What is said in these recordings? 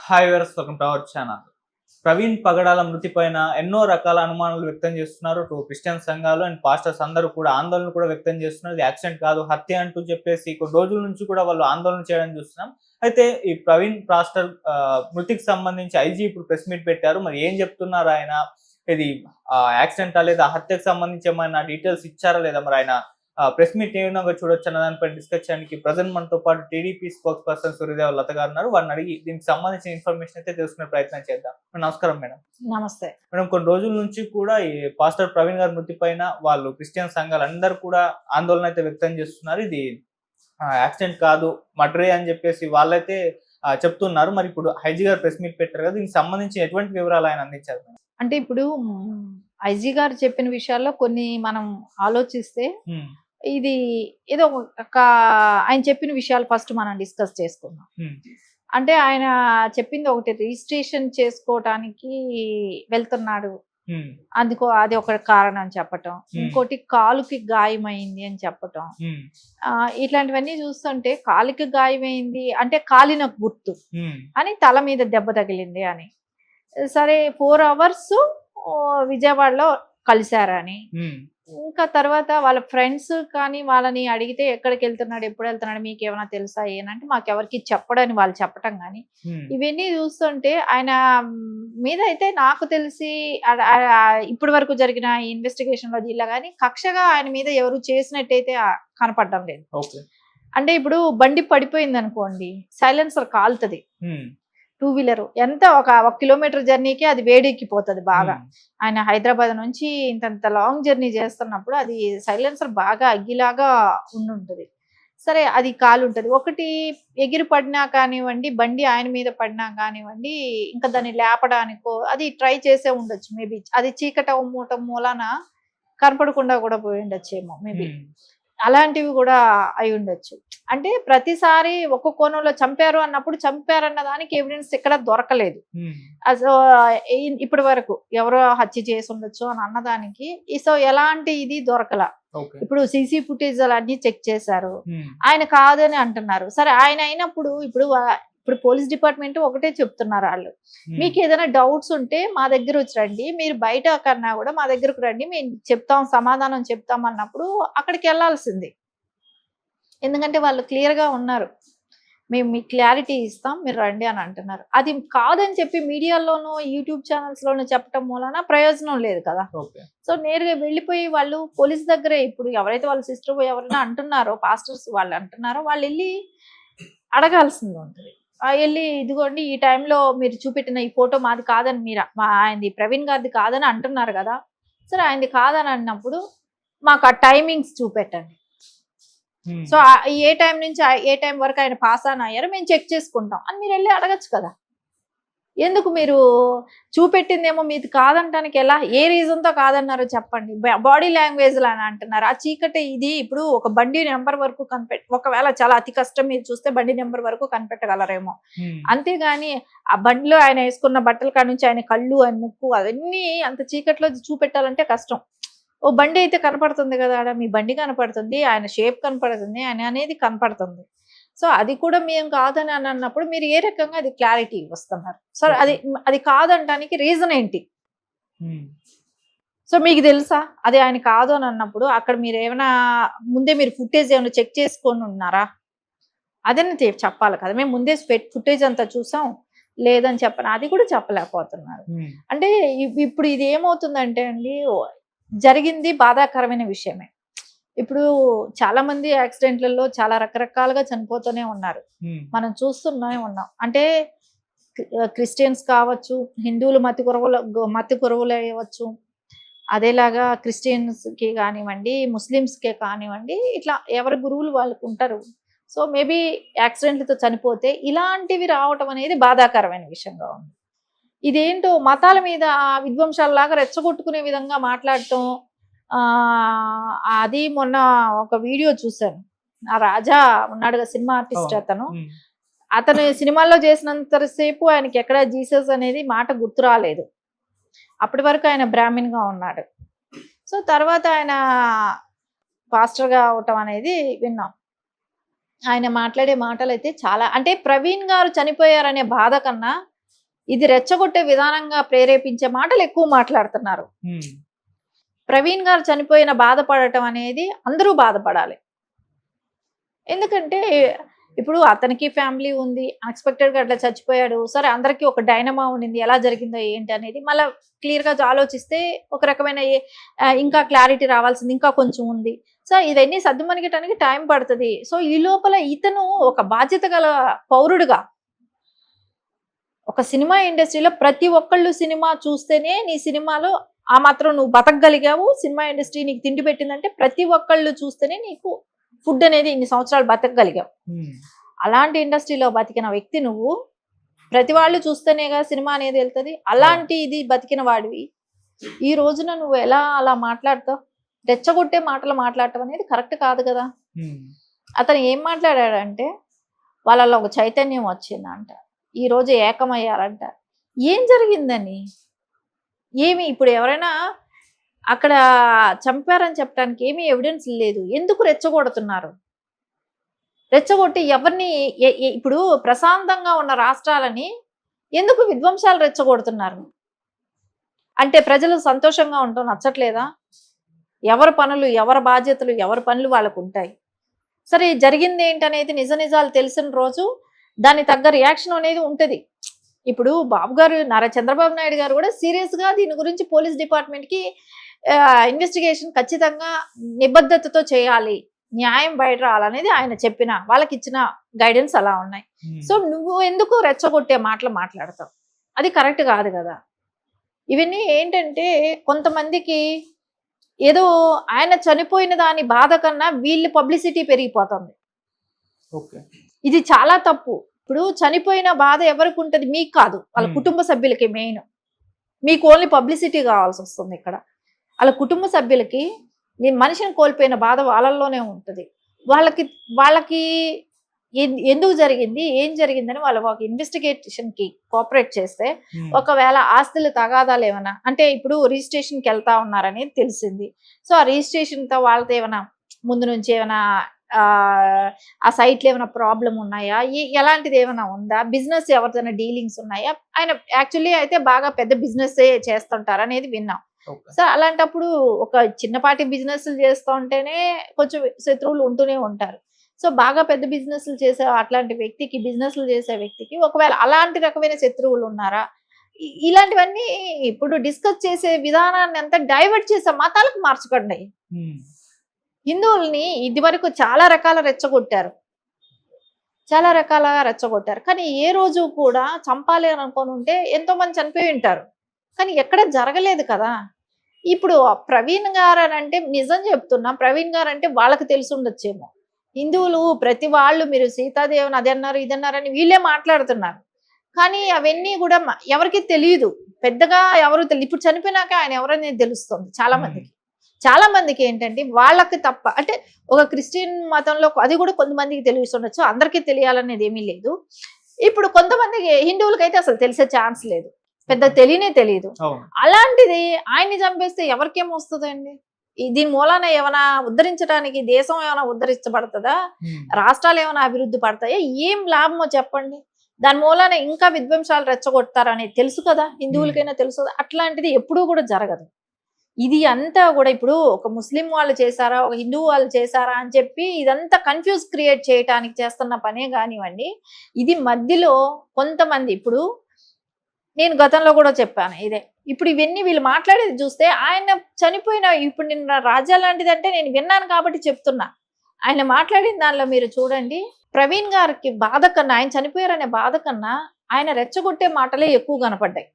Hi viewers, welcome to our channel. Praveen Pagadala మృతి పైన ఎన్నో రకాల అనుమానాలు వ్యక్తం చేస్తున్నారు. క్రిస్టియన్ సంఘాలు అండ్ పాస్టర్స్ అందరూ కూడా ఆందోళన కూడా వ్యక్తం చేస్తున్నారు. ఇది యాక్సిడెంట్ కాదు, హత్య అంటూ చెప్పేసి కొన్ని రోజుల నుంచి కూడా వాళ్ళు ఆందోళన చేయడం చూస్తున్నాం. అయితే ఈ ప్రవీణ్ పాస్టర్ మృతికి సంబంధించి ఐజీ ఇప్పుడు ప్రెస్ మీట్ పెట్టారు. మరి ఏం చెప్తున్నారు ఆయన? ఇది యాక్సిడెంటా లేదా హత్యకు సంబంధించి ఏమైనా డీటెయిల్స్ ఇచ్చారా లేదా? మరి ఆయన ప్రెస్ మీట్ ఏ విధంగా చూడొచ్చు అన్న దానిపై డిస్కస్ చేయడానికి ప్రజెంట్ మనతో పాటు టీడీపీ స్పోక్స్ పర్సన్ సూర్యదేవ లత గారు ఉన్నారు. వారిని అడిగి దీనికి సంబంధించిన ఇన్ఫర్మేషన్ అయితే తెలుసుకునే ప్రయత్నం చేద్దాం. నమస్కారం మేడం. నమస్తే మేడం, కొన్ని రోజుల నుంచి కూడా ఈ పాస్టర్ ప్రవీణ్ గారి మృతి పైన వాళ్ళు క్రిస్టియన్ సంఘాలు అందరూ కూడా ఆందోళన అయితే వ్యక్తం చేస్తున్నారు. ఇది యాక్సిడెంట్ కాదు, మర్డరే అని చెప్పేసి వాళ్ళైతే చెప్తున్నారు. మరి ఇప్పుడు ఐజీ గారు ప్రెస్ మీట్ పెట్టారు కదా, దీనికి సంబంధించి ఎటువంటి వివరాలు ఆయన అందించారు? అంటే ఇప్పుడు ఐజీ గారు చెప్పిన విషయాల్లో కొన్ని మనం ఆలోచిస్తే ఇది ఏదో ఒక ఆయన చెప్పిన విషయాలు ఫస్ట్ మనం డిస్కస్ చేసుకుందాం. అంటే ఆయన చెప్పింది ఒకటి, రిజిస్ట్రేషన్ చేసుకోవటానికి వెళ్తున్నాడు, అందుకో అది ఒక కారణం చెప్పటం, ఇంకోటి కాలుకి గాయమైంది అని చెప్పటం. ఇట్లాంటివన్నీ చూస్తుంటే కాలుకి గాయమైంది అంటే కాలిన గుర్తు అని, తల మీద దెబ్బ తగిలింది అని. సరే 4 hours విజయవాడలో కలిశారని, ఇంకా తర్వాత వాళ్ళ ఫ్రెండ్స్ కానీ వాళ్ళని అడిగితే ఎక్కడికి వెళ్తున్నాడు, ఎప్పుడు వెళ్తున్నాడు, మీకు ఏమైనా తెలుసా ఏనంటే మాకెవరికి చెప్పడని వాళ్ళు చెప్పటం. కానీ ఇవన్నీ చూస్తుంటే ఆయన మీద అయితే నాకు తెలిసి ఇప్పటి వరకు జరిగిన ఇన్వెస్టిగేషన్ లో జిల్లా కానీ కక్షగా ఆయన మీద ఎవరు చేసినట్టయితే కనపడడం లేదు. అంటే ఇప్పుడు బండి పడిపోయింది అనుకోండి, సైలెన్సర్ కాలుతుంది, 2-wheeler ఎంత ఒక కిలోమీటర్ జర్నీకి అది వేడెక్కిపోతుంది బాగా. ఆయన హైదరాబాద్ నుంచి ఇంత లాంగ్ జర్నీ చేస్తున్నప్పుడు అది సైలెన్సర్ బాగా అగ్గిలాగా ఉండుంటుంది. సరే, అది కాలు ఉంటుంది. ఒకటి ఎగిరి పడినా కానివ్వండి, బండి ఆయన మీద పడినా కానివ్వండి, ఇంకా దాన్ని లేపడానికో అది ట్రై చేసే ఉండొచ్చు. మేబీ అది చీకట మూలాన కనపడకుండా కూడా పోయి ఉండొచ్చేమో, మేబీ అలాంటివి కూడా అయి ఉండొచ్చు. అంటే ప్రతిసారి ఒక కోణంలో చంపారు అన్నప్పుడు చంపారన్న దానికి ఎవిడెన్స్ ఎక్కడ దొరకలేదు. ఇప్పటి వరకు ఎవరో హత్య చేసి ఉండొచ్చు అని అన్నదానికి సో ఎలాంటి ఇది దొరకల. ఇప్పుడు సీసీ ఫుటేజ్ అన్ని చెక్ చేశారు, ఆయన కాదని అంటున్నారు. సరే, ఆయన అయినప్పుడు ఇప్పుడు పోలీస్ డిపార్ట్మెంట్ ఒకటే చెప్తున్నారు, వాళ్ళు మీకు ఏదైనా డౌట్స్ ఉంటే మా దగ్గర వచ్చి రండి, మీరు బయట కన్నా కూడా మా దగ్గరకు రండి, మేము చెప్తాం, సమాధానం చెప్తాం అన్నప్పుడు అక్కడికి వెళ్ళాల్సింది. ఎందుకంటే వాళ్ళు క్లియర్గా ఉన్నారు, మేము మీకు క్లారిటీ ఇస్తాం, మీరు రండి అని అంటున్నారు. అది కాదని చెప్పి మీడియాలోనూ యూట్యూబ్ ఛానల్స్లోనూ చెప్పడం మూలన ప్రయోజనం లేదు కదా. సో నేరుగా వెళ్ళిపోయి వాళ్ళు పోలీస్ దగ్గరే, ఇప్పుడు ఎవరైతే వాళ్ళ సిస్టర్ ఎవరైనా అంటున్నారో, పాస్టర్స్ వాళ్ళు అంటున్నారో, వాళ్ళు వెళ్ళి అడగాల్సింది ఉంటుంది. వెళ్ళి ఇదిగోండి ఈ టైంలో మీరు చూపెట్టిన ఈ ఫోటో మాది కాదని, మీరు ఆయనది ప్రవీణ్ గారిది కాదని అంటున్నారు కదా. సరే, ఆయనది కాదని అన్నప్పుడు మాకు ఆ టైమింగ్స్ చూపెట్టండి. సో ఏ టైం నుంచి ఏ టైం వరకు ఆయన పాస్ ఆన్ అయ్యారో మేము చెక్ చేసుకుంటాం అని మీరు వెళ్ళి అడగచ్చు కదా. ఎందుకు మీరు చూపెట్టిందేమో మీది కాదంటానికి ఎలా, ఏ రీజన్తో కాదన్నారో చెప్పండి. బాడీ లాంగ్వేజ్ అని అంటున్నారు. ఆ చీకటి ఇది ఇప్పుడు ఒక బండి నెంబర్ వరకు ఒకవేళ చాలా అతి కష్టం మీరు చూస్తే బండి నెంబర్ వరకు కనిపెట్టగలరేమో, అంతేగాని ఆ బండిలో ఆయన వేసుకున్న బట్టల కాడ నుంచి ఆయన కళ్ళు, ఆయన ముక్కు అవన్నీ అంత చీకట్లో చూపెట్టాలంటే కష్టం. ఓ బండి అయితే కనపడుతుంది కదా, మీ బండి కనపడుతుంది, ఆయన షేప్ కనపడుతుంది, ఆయన అనేది కనపడుతుంది. సో అది కూడా మేము కాదని అని అన్నప్పుడు మీరు ఏ రకంగా అది క్లారిటీ వస్తున్నారు? సో అది కాదంటానికి రీజన్ ఏంటి? సో మీకు తెలుసా అది ఆయన కాదు అని అన్నప్పుడు అక్కడ మీరు ఏమైనా ముందే మీరు ఫుటేజ్ ఏమైనా చెక్ చేసుకొని ఉన్నారా? అదని చెప్పాలి కదా. మేము ముందే ఫుటేజ్ అంతా చూసాం లేదని చెప్పను, అది కూడా చెప్పలేకపోతున్నారు. అంటే ఇప్పుడు ఇది ఏమవుతుందంటే అండి, జరిగింది బాధాకరమైన విషయమే. ఇప్పుడు చాలా మంది యాక్సిడెంట్లలో చాలా రకరకాలుగా చనిపోతూనే ఉన్నారు, మనం చూస్తూనే ఉన్నాం. అంటే క్రిస్టియన్స్ కావచ్చు, హిందువులు మతి కొరవులు అయ్యవచ్చు, అదేలాగా క్రిస్టియన్స్కి కానివ్వండి, ముస్లిమ్స్కే కానివ్వండి, ఇట్లా ఎవరి గురువులు వాళ్ళకు ఉంటారు. సో మేబీ యాక్సిడెంట్లతో చనిపోతే ఇలాంటివి రావటం అనేది బాధాకరమైన విషయంగా ఉంది. ఇదేంటో మతాల మీద విధ్వంసాలలాగా రెచ్చగొట్టుకునే విధంగా మాట్లాడటం. అది మొన్న ఒక వీడియో చూశాను, ఆ రాజా ఉన్నాడుగా సినిమా ఆర్టిస్ట్, అతను సినిమాల్లో చేసినంతసేపు ఆయనకి ఎక్కడ జీసస్ అనేది మాట గుర్తు రాలేదు. అప్పటి వరకు ఆయన బ్రాహ్మణ్గా ఉన్నాడు. సో తర్వాత ఆయన పాస్టర్గా అవటం అనేది విన్నాం. ఆయన మాట్లాడే మాటలు అయితే చాలా, అంటే ప్రవీణ్ గారు చనిపోయారనే బాధ కన్నా ఇది రెచ్చగొట్టే విధానంగా ప్రేరేపించే మాటలు ఎక్కువ మాట్లాడుతున్నారు. ప్రవీణ్ గారు చనిపోయిన బాధపడటం అనేది అందరూ బాధపడాలి. ఎందుకంటే ఇప్పుడు అతనికి ఫ్యామిలీ ఉంది, అన్ఎక్స్పెక్టెడ్గా అట్లా చచ్చిపోయాడు. సరే, అందరికీ ఒక డైనమా ఉండింది, ఎలా జరిగిందో ఏంటి అనేది మళ్ళీ క్లియర్గా ఆలోచిస్తే ఒక రకమైన ఇంకా క్లారిటీ రావాల్సింది ఇంకా కొంచెం ఉంది. సో ఇవన్నీ సర్దుమణిగటానికి టైం పడుతుంది. సో ఈ లోపల ఇతను ఒక బాధ్యత గల పౌరుడుగా ఒక సినిమా ఇండస్ట్రీలో ప్రతి ఒక్కళ్ళు సినిమా చూస్తేనే నీ సినిమాలో ఆ మాత్రం నువ్వు బతకగలిగావు, సినిమా ఇండస్ట్రీ నీకు తిండి పెట్టిందంటే ప్రతి ఒక్కళ్ళు చూస్తేనే నీకు ఫుడ్ అనేది ఇన్ని సంవత్సరాలు బతకగలిగావు. అలాంటి ఇండస్ట్రీలో బతికిన వ్యక్తి నువ్వు, ప్రతి వాళ్ళు చూస్తేనేగా సినిమా అనేది వెళ్తుంది. అలాంటి ఇది బతికిన వాడివి ఈ రోజున నువ్వు ఎలా అలా మాట్లాడతావు? రెచ్చగొట్టే మాటలు మాట్లాడటం అనేది కరెక్ట్ కాదు కదా. అతను ఏం మాట్లాడాడంటే వాళ్ళలో ఒక చైతన్యం వచ్చిందంట, ఈ రోజు ఏకమయ్యారంట. ఏం జరిగిందని, ఏమి ఇప్పుడు ఎవరైనా అక్కడ చంపారని చెప్పడానికి ఏమీ ఎవిడెన్స్ లేదు. ఎందుకు రెచ్చగొడుతున్నారు? రెచ్చగొట్టి ఎవరిని ఇప్పుడు ప్రశాంతంగా ఉన్న రాష్ట్రాలని ఎందుకు విధ్వంసాలు రెచ్చగొడుతున్నారు? అంటే ప్రజలు సంతోషంగా ఉండటం నచ్చట్లేదా? ఎవరి పనులు, ఎవరి బాధ్యతలు, ఎవరి పనులు వాళ్ళకు ఉంటాయి. సరే, జరిగింది ఏంటనేది నిజ నిజాలు తెలిసిన రోజు దాని తగ్గ రియాక్షన్ అనేది ఉంటుంది. ఇప్పుడు బాబు గారు, చంద్రబాబు నాయుడు గారు కూడా సీరియస్గా దీని గురించి పోలీస్ డిపార్ట్మెంట్కి ఇన్వెస్టిగేషన్ ఖచ్చితంగా నిబద్ధతతో చేయాలి, న్యాయం బయట రావాలనేది ఆయన చెప్పిన వాళ్ళకి ఇచ్చిన గైడెన్స్ అలా ఉన్నాయి. సో నువ్వు ఎందుకు రెచ్చగొట్టే మాటలు మాట్లాడతావు? అది కరెక్ట్ కాదు కదా. ఇవన్నీ ఏంటంటే కొంతమందికి ఏదో ఆయన చనిపోయిన దాని బాధ కన్నా వీళ్ళ పబ్లిసిటీ పెరిగిపోతుంది. ఇది చాలా తప్పు. ఇప్పుడు చనిపోయిన బాధ ఎవరికి ఉంటుంది? మీకు కాదు, వాళ్ళ కుటుంబ సభ్యులకి. మెయిన్ మీకు ఓన్లీ పబ్లిసిటీ కావాల్సి వస్తుంది. ఇక్కడ వాళ్ళ కుటుంబ సభ్యులకి మనిషిని కోల్పోయిన బాధ వాళ్ళల్లోనే ఉంటుంది. వాళ్ళకి ఎందుకు జరిగింది, ఏం జరిగిందని వాళ్ళు ఒక ఇన్వెస్టిగేషన్ కి కోఆపరేట్ చేస్తే, ఒకవేళ ఆస్తుల తగాదాలు ఏమైనా, అంటే ఇప్పుడు రిజిస్ట్రేషన్కి వెళ్తా ఉన్నారని తెలిసింది. సో ఆ రిజిస్ట్రేషన్ తో వాళ్ళతో ఏమైనా ముందు నుంచి ఏమైనా ఆ సైట్లో ఏమైనా ప్రాబ్లం ఉన్నాయా, ఎలాంటిది ఏమైనా ఉందా, బిజినెస్ ఎవరిదైనా డీలింగ్స్ ఉన్నాయా, ఆయన యాక్చువల్లీ అయితే బాగా పెద్ద బిజినెస్ చేస్తుంటారు అనేది విన్నాం. సో అలాంటప్పుడు ఒక చిన్నపాటి బిజినెస్లు చేస్తూ ఉంటేనే కొంచెం శత్రువులు ఉంటూనే ఉంటారు. సో బాగా పెద్ద బిజినెస్లు చేసే అట్లాంటి వ్యక్తికి, బిజినెస్లు చేసే వ్యక్తికి ఒకవేళ అలాంటి రకమైన శత్రువులు ఉన్నారా, ఇలాంటివన్నీ ఇప్పుడు డిస్కస్ చేసే విధానాన్ని అంతా డైవర్ట్ చేసే మతాలకు మార్చకండి. హిందువుల్ని ఇది వరకు చాలా రకాల రెచ్చగొట్టారు, చాలా రకాలుగా రెచ్చగొట్టారు. కానీ ఏ రోజు కూడా చంపాలి అని అనుకొని ఉంటే ఎంతో మంది చనిపోయి ఉంటారు, కానీ ఎక్కడ జరగలేదు కదా. ఇప్పుడు ప్రవీణ్ గారు అని అంటే నిజం చెప్తున్నా, ప్రవీణ్ గారు అంటే వాళ్ళకి తెలిసి ఉండొచ్చేమో. హిందువులు ప్రతి వాళ్ళు మీరు సీతాదేవిని అది అన్నారు ఇది అన్నారని వీళ్ళే మాట్లాడుతున్నారు, కానీ అవన్నీ కూడా ఎవరికి తెలియదు పెద్దగా, ఎవరు తెలియదు. ఇప్పుడు చనిపోయినాక ఆయన ఎవరనేది తెలుస్తుంది చాలా మందికి ఏంటంటే వాళ్ళకి తప్ప, అంటే ఒక క్రిస్టియన్ మతంలో అది కూడా కొంతమందికి తెలిసి అందరికీ తెలియాలనేది ఏమీ లేదు. ఇప్పుడు కొంతమందికి హిందువులకైతే అసలు తెలిసే ఛాన్స్ లేదు, పెద్ద తెలియదు. అలాంటిది ఆయన్ని చంపేస్తే ఎవరికేం వస్తుందండి? దీని మూలాన ఏమైనా ఉద్ధరించడానికి దేశం ఏమైనా ఉద్ధరించబడుతుందా, రాష్ట్రాలు ఏమైనా అభివృద్ధి పడతాయా, ఏం లాభమో చెప్పండి? దాని మూలాన ఇంకా విధ్వంసాలు రెచ్చగొడతారనేది తెలుసు కదా, హిందువులకైనా తెలుసు కదా. అట్లాంటిది ఎప్పుడూ కూడా జరగదు. ఇది అంతా కూడా ఇప్పుడు ఒక ముస్లిం వాళ్ళు చేశారా, ఒక హిందూ వాళ్ళు చేశారా అని చెప్పి ఇదంతా కన్ఫ్యూజ్ క్రియేట్ చేయడానికి చేస్తున్న పనే కానివ్వండి. ఇది మధ్యలో కొంతమంది, ఇప్పుడు నేను గతంలో కూడా చెప్పాను ఇదే, ఇప్పుడు ఇవన్నీ వీళ్ళు మాట్లాడేది చూస్తే ఆయన చనిపోయిన ఇప్పుడు నిన్న రాజ్య లాంటిదంటే నేను విన్నాను కాబట్టి చెప్తున్నా. ఆయన మాట్లాడిన దానిలో మీరు చూడండి, ప్రవీణ్ గారికి బాధ కన్నా, ఆయన చనిపోయారనే బాధ కన్నా ఆయన రెచ్చగొట్టే మాటలే ఎక్కువ కనపడ్డాయి.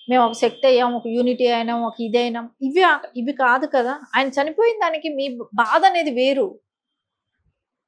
మేము ఒక శక్తి అయ్యాం, ఒక యూనిటీ అయినాం, ఒక ఇదైనాం, ఇవి కాదు కదా. ఆయన చనిపోయిన దానికి మీ బాధ అనేది వేరు,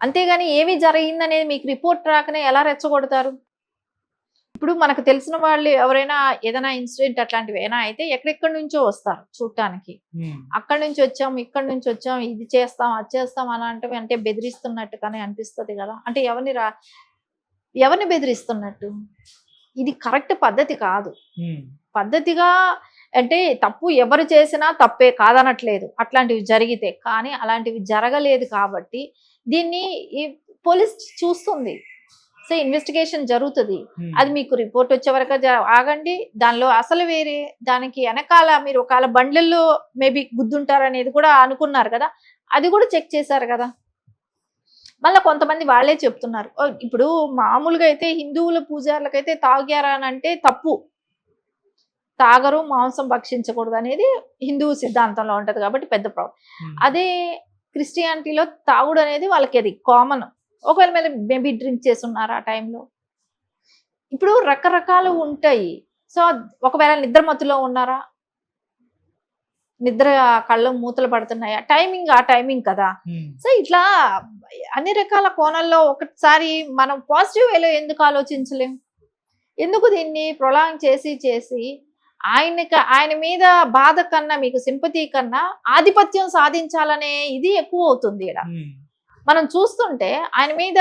అంతేగాని ఏమి జరిగిందనేది మీకు రిపోర్ట్ రాకనే ఎలా రెచ్చగొడతారు? ఇప్పుడు మనకు తెలిసిన వాళ్ళు ఎవరైనా ఏదైనా ఇన్సిడెంట్ అట్లాంటివి అయినా అయితే ఎక్కడెక్కడి నుంచో వస్తారు చూడటానికి. అక్కడి నుంచి వచ్చాం, ఇక్కడి నుంచి వచ్చాం, ఇది చేస్తాం అది చేస్తాం అలాంటివి అంటే బెదిరిస్తున్నట్టుగానే అనిపిస్తుంది కదా. అంటే ఎవరిని బెదిరిస్తున్నట్టు? ఇది కరెక్ట్ పద్ధతి కాదు. పద్ధతిగా అంటే తప్పు ఎవరు చేసినా తప్పే కాదనట్లేదు, అట్లాంటివి జరిగితే. కానీ అలాంటివి జరగలేదు కాబట్టి దీన్ని ఈ పోలీస్ చూస్తుంది. సో ఇన్వెస్టిగేషన్ జరుగుతుంది. అది మీకు రిపోర్ట్ వచ్చే వరకు ఆగండి. దానిలో అసలు వేరే, దానికి వెనకాల మీరు ఒకవేళ బండ్లలో మేబీ గుద్దుంటారనేది కూడా అనుకున్నారు కదా, అది కూడా చెక్ చేశారు కదా. మళ్ళీ కొంతమంది వాళ్ళే చెప్తున్నారు, ఇప్పుడు మామూలుగా అయితే హిందువుల పూజారులకైతే తాగారా అని అంటే తప్పు, తాగరు, మాంసం భక్షించకూడదు అనేది హిందూ సిద్ధాంతంలో ఉంటది కాబట్టి పెద్ద ప్రాబ్లం. అదే క్రిస్టియానిటీలో తాగుడు అనేది వాళ్ళకి అది కామన్. ఒకవేళ మీద మేబీ డ్రింక్ చేసి ఉన్నారు ఆ టైంలో. ఇప్పుడు రకరకాలు ఉంటాయి. సో ఒకవేళ నిద్రమత్తులో ఉన్నారా, నిద్ర కళ్ళు మూతలు పడుతున్నాయా, టైమింగ్ ఆ టైమింగ్ కదా. సో ఇట్లా అన్ని రకాల కోణాల్లో ఒకసారి మనం పాజిటివ్ వేలో ఎందుకు ఆలోచించలేం? ఎందుకు దీన్ని ప్రొలాంగ్ చేసి ఆయన మీద బాధ కన్నా మీకు సింపతి కన్నా ఆధిపత్యం సాధించాలనే ఇది ఎక్కువ అవుతుంది ఇక్కడ. మనం చూస్తుంటే ఆయన మీద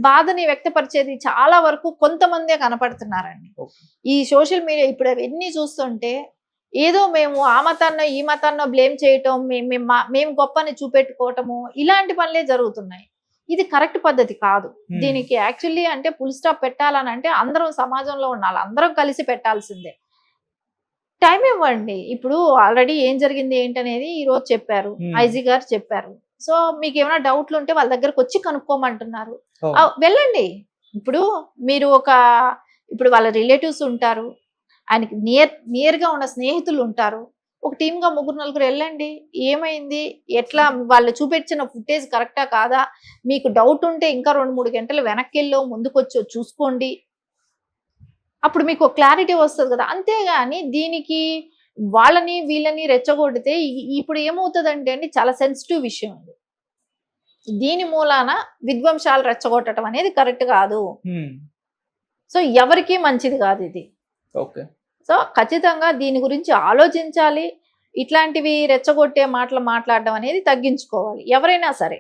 బాధని వ్యక్తపరిచేది చాలా వరకు కొంతమందే కనపడుతున్నారండి. ఈ సోషల్ మీడియా ఇప్పుడు అవన్నీ చూస్తుంటే ఏదో మేము ఆ మతాన్నో ఈ మతాన్నో బ్లేమ్ చేయటం, మేము గొప్పని చూపెట్టుకోవటము, ఇలాంటి పనులే జరుగుతున్నాయి. ఇది కరెక్ట్ పద్ధతి కాదు. దీనికి యాక్చువల్లీ అంటే ఫుల్ స్టాప్ పెట్టాలని అంటే అందరం సమాజంలో ఉండాలి, అందరం కలిసి పెట్టాల్సిందే. టైం ఇవ్వండి. ఇప్పుడు ఆల్రెడీ ఏం జరిగింది ఏంటనేది ఈ రోజు చెప్పారు, ఐజీ గారు చెప్పారు. సో మీకు ఏమైనా డౌట్లు ఉంటే వాళ్ళ దగ్గరకు వచ్చి కనుక్కోమంటున్నారు, వెళ్ళండి. ఇప్పుడు మీరు ఇప్పుడు వాళ్ళ రిలేటివ్స్ ఉంటారు, ఆయనకి నియర్ గా ఉన్న స్నేహితులు ఉంటారు, ఒక టీమ్ గా 3-4 వెళ్ళండి. ఏమైంది, ఎట్లా, వాళ్ళు చూపించిన ఫుటేజ్ కరెక్టా కాదా, మీకు డౌట్ ఉంటే ఇంకా 2-3 గంటలు వెనక్కి వెళ్ళో ముందుకొచ్చో చూసుకోండి. అప్పుడు మీకు క్లారిటీ వస్తుంది కదా. అంతేగాని దీనికి వాళ్ళని వీళ్ళని రెచ్చగొడితే ఇప్పుడు ఏమవుతుందంటే అండి, చాలా సెన్సిటివ్ విషయం ఇది. దీని మూలాన విధ్వంసాలు రెచ్చగొట్టడం అనేది కరెక్ట్ కాదు. సో ఎవరికి మంచిది కాదు ఇది. సో ఖచ్చితంగా దీని గురించి ఆలోచించాలి. ఇట్లాంటివి రెచ్చగొట్టే మాటలు మాట్లాడడం అనేది తగ్గించుకోవాలి ఎవరైనా సరే.